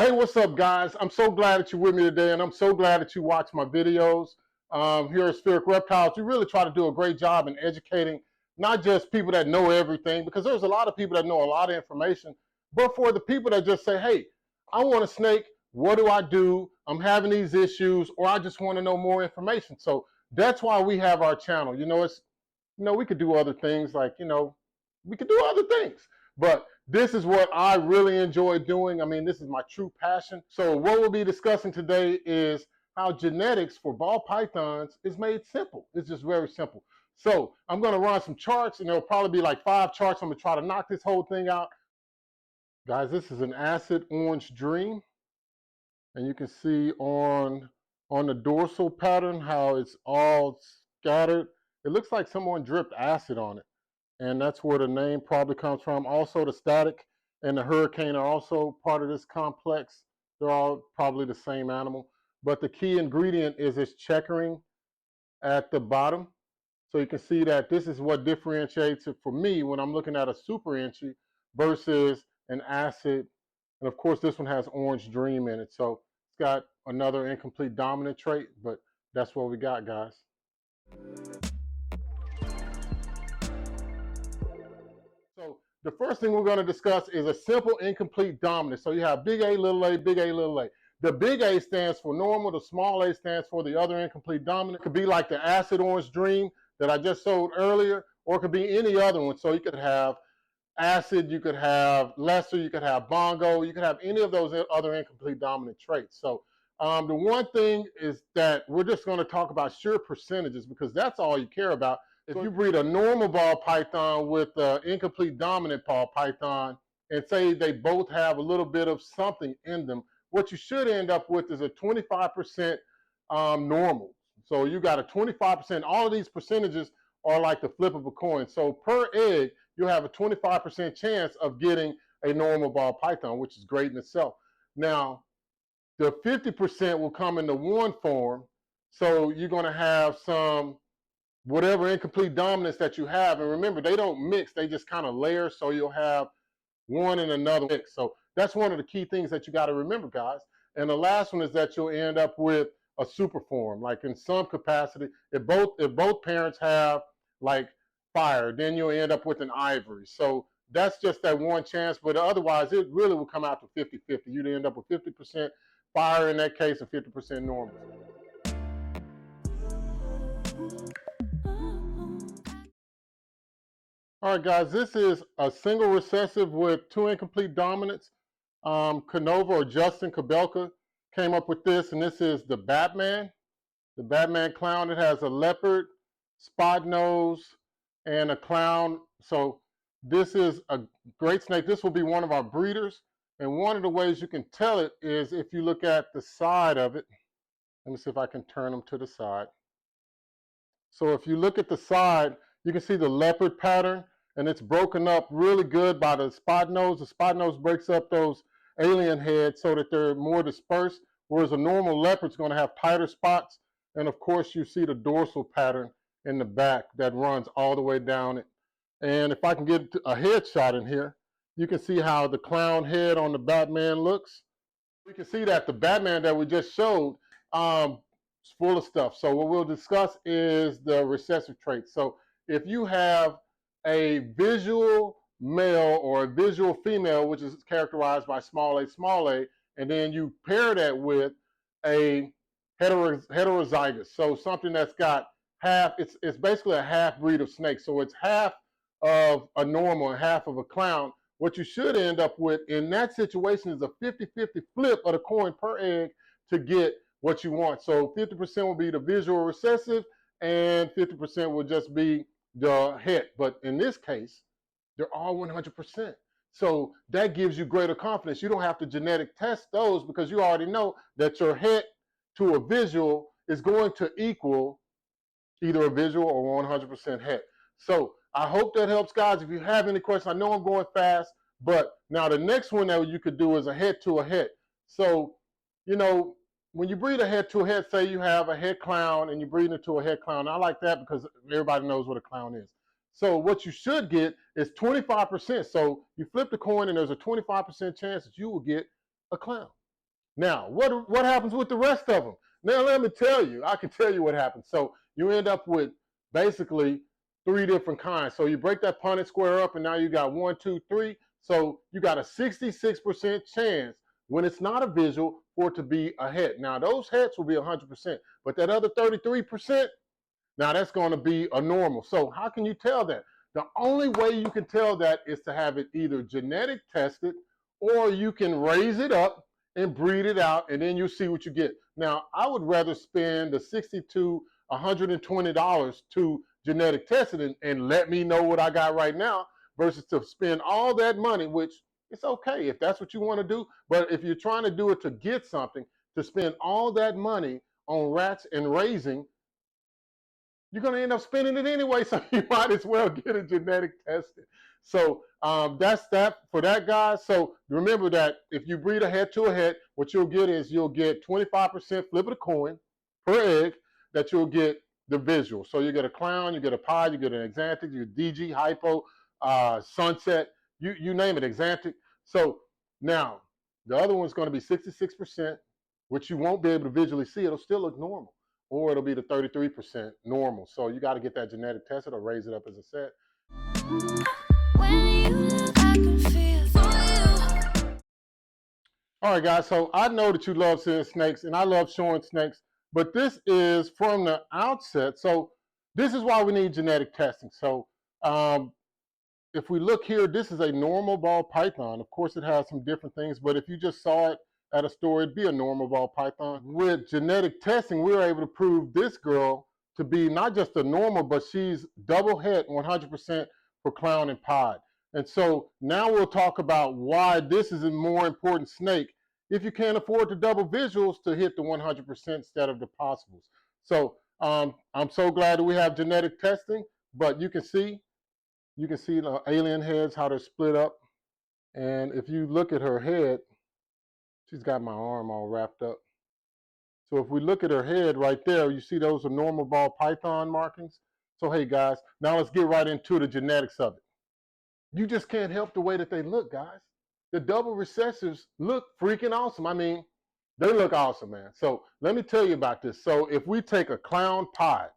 Hey, what's up, guys? I'm so glad that you're with me today, and I'm so glad that you watch my videos. Here at Spheric Reptiles, we really try to do a great job in educating not just people that know everything, because there's a lot of people that know a lot of information, but for the people that just say, hey, I want a snake, what do I do? I'm having these issues, or I just want to know more information. So that's why we have our channel. We could do other things like, we could do other things. But this is what I really enjoy doing. I mean, this is my true passion. So what we'll be discussing today is how genetics for ball pythons is made simple. It's just very simple. So I'm going to run some charts, and there'll probably be like 5 charts. I'm going to try to knock this whole thing out. Guys, this is an acid orange dream. And you can see on the dorsal pattern how it's all scattered. It looks like someone dripped acid on it. And that's where the name probably comes from. Also, the static and the hurricane are also part of this complex. They're all probably the same animal. But the key ingredient is this checkering at the bottom. So you can see that this is what differentiates it for me when I'm looking at a super inchy versus an acid. And of course, this one has orange dream in it. So it's got another incomplete dominant trait, but that's what we got, guys. So the first thing we're going to discuss is a simple incomplete dominant. So you have big A, little a, big A, little a. The big A stands for normal. The small a stands for the other incomplete dominant. It could be like the acid orange dream that I just showed earlier, or it could be any other one. So you could have acid, you could have lesser, you could have bongo, you could have any of those other incomplete dominant traits. So the one thing is that we're just going to talk about sheer percentages because that's all you care about. If you breed a normal ball python with an incomplete dominant ball python and say they both have a little bit of something in them, what you should end up with is a 25% normal. So you got a 25%. All of these percentages are like the flip of a coin. So per egg, you'll have a 25% chance of getting a normal ball python, which is great in itself. Now, the 50% will come in the one form. So you're going to have some whatever incomplete dominance that you have. And remember, they don't mix. They just kind of layer. So you'll have one and another mix. So that's one of the key things that you got to remember, guys. And the last one is that you'll end up with a super form. Like in some capacity, if both parents have like fire, then you'll end up with an ivory. So that's just that one chance. But otherwise, it really will come out to 50-50. You'd end up with 50% fire in that case and 50% normal. All right, guys, this is a single recessive with 2 incomplete dominants. Canova or Justin Kabelka came up with this, and this is the Batman clown. It has a leopard, spot nose, and a clown. So this is a great snake. This will be one of our breeders. And one of the ways you can tell it is if you look at the side of it. Let me see if I can turn them to the side. So if you look at the side, you can see the leopard pattern, and it's broken up really good by the spot nose. The spot nose breaks up those alien heads so that they're more dispersed, whereas a normal leopard's going to have tighter spots. And of course, you see the dorsal pattern in the back that runs all the way down it. And if I can get a head shot in here, you can see how the clown head on the Batman looks. We can see that the Batman that we just showed is full of stuff. So what we'll discuss is the recessive traits. So if you have a visual male or a visual female, which is characterized by small a, and then you pair that with a heterozygous, so something that's got half, it's basically a half breed of snakes. So it's half of a normal and half of a clown. What you should end up with in that situation is a 50-50 flip of the coin per egg to get what you want. So 50% will be the visual recessive and 50% will just be the het. But in this case, they're all 100%. So that gives you greater confidence. You don't have to genetic test those because you already know that your het to a visual is going to equal either a visual or 100% het. So I hope that helps, guys. If you have any questions, I know I'm going fast, but now the next one that you could do is a het to a het. So, when you breed a het to a het, say you have a het clown and you breed it to a het clown. I like that because everybody knows what a clown is. So what you should get is 25%. So you flip the coin and there's a 25% chance that you will get a clown. Now, what happens with the rest of them? Now, let me tell you. I can tell you what happens. So you end up with basically 3 different kinds. So you break that Punnett square up, and now you got 1, 2, 3. So you got a 66% chance when it's not a visual for it to be a het. Now, those hets will be 100%, but that other 33%, now that's going to be a normal. So how can you tell that? The only way you can tell that is to have it either genetic tested, or you can raise it up and breed it out, and then you see what you get. Now, I would rather spend the $60 to $120 to genetic testing and let me know what I got right now, versus to spend all that money, which it's okay if that's what you want to do. But if you're trying to do it to get something, to spend all that money on rats and raising, you're going to end up spending it anyway, so you might as well get a genetic tested. So that's that for that, guys. So remember that if you breed a head to a head, what you'll get is you'll get 25% flip of the coin per egg that you'll get the visual. So you get a clown, you get a pied, you get an exantic, you get DG, hypo, sunset, you name it, exantic. So now the other one's going to be 66%, which you won't be able to visually see. It'll still look normal, or it'll be the 33% normal. So you got to get that genetic tested or raise it up as a set. All right, guys, so I know that you love seeing snakes, and I love showing snakes, but this is from the outset. So this is why we need genetic testing. So if we look here, this is a normal ball python. Of course, it has some different things, but if you just saw it at a store, it'd be a normal ball python. With genetic testing, we were able to prove this girl to be not just a normal, but she's double het 100% for clown and pied. And so now we'll talk about why this is a more important snake if you can't afford the double visuals to hit the 100% instead of the possibles. So I'm so glad that we have genetic testing, but you can see the alien heads, how they're split up. And if you look at her head, she's got my arm all wrapped up. So if we look at her head right there, you see those are normal ball python markings. So hey guys, now let's get right into the genetics of it. You just can't help the way that they look, guys. The double recessives look freaking awesome. I mean, they look awesome, man. So let me tell you about this. So if we take a clown pied,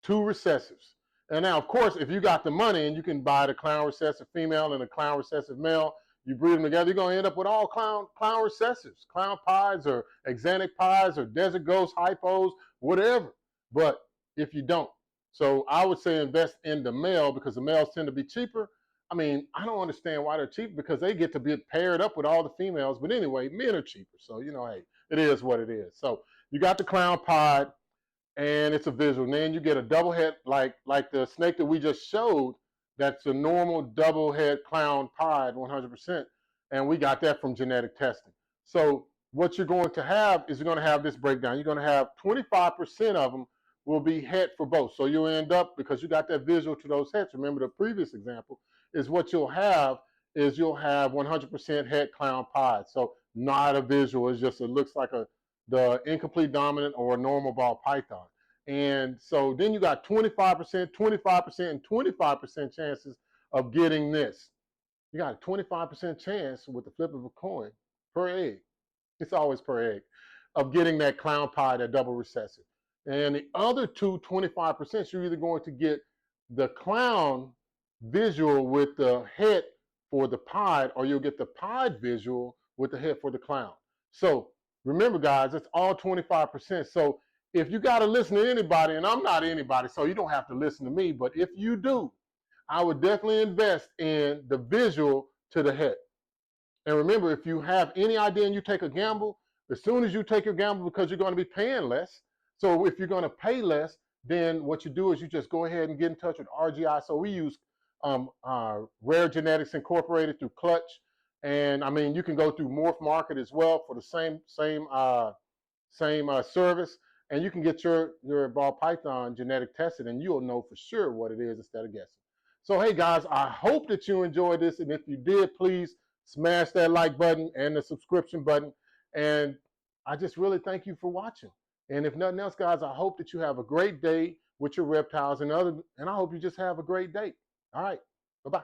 2 recessives, and now, of course, if you got the money and you can buy the clown recessive female and the clown recessive male, you breed them together, you're going to end up with all clown recessives, clown pies or exantic pies or desert ghost hypos, whatever. But if you don't, so I would say invest in the male, because the males tend to be cheaper. I mean, I don't understand why they're cheap, because they get to be paired up with all the females. But anyway, men are cheaper. So, you know, hey, it is what it is. So you got the clown pied, and it's a visual. And then you get a double head, like the snake that we just showed, that's a normal double head clown pied 100%. And we got that from genetic testing. So what you're going to have is you're going to have this breakdown. You're going to have 25% of them will be het for both. So you'll end up, because you got that visual to those hets, remember the previous example, is what you'll have is you'll have 100% het clown pied. So not a visual, it's just, it looks like the incomplete dominant or a normal ball python. And so then you got 25%, 25%, and 25% chances of getting this. You got a 25% chance with the flip of a coin per egg. It's always per egg, of getting that clown pie, that double recessive. And the other 25%, you're either going to get the clown visual with the head for the pied, or you'll get the pied visual with the head for the clown. So remember, guys, it's all 25%. So if you got to listen to anybody, and I'm not anybody, so you don't have to listen to me, but if you do, I would definitely invest in the visual to the head. And remember, if you have any idea and you take a gamble, as soon as you take your gamble, because you're going to be paying less. So if you're going to pay less, then what you do is you just go ahead and get in touch with RGI. So we use Rare Genetics Incorporated through Clutch. And I mean, you can go through Morph Market as well for the same service. And you can get your ball python genetic tested, and you'll know for sure what it is instead of guessing. So hey guys, I hope that you enjoyed this. And if you did, please smash that like button and the subscription button. And I just really thank you for watching. And if nothing else, guys, I hope that you have a great day with your reptiles, and I hope you just have a great day. All right, bye-bye.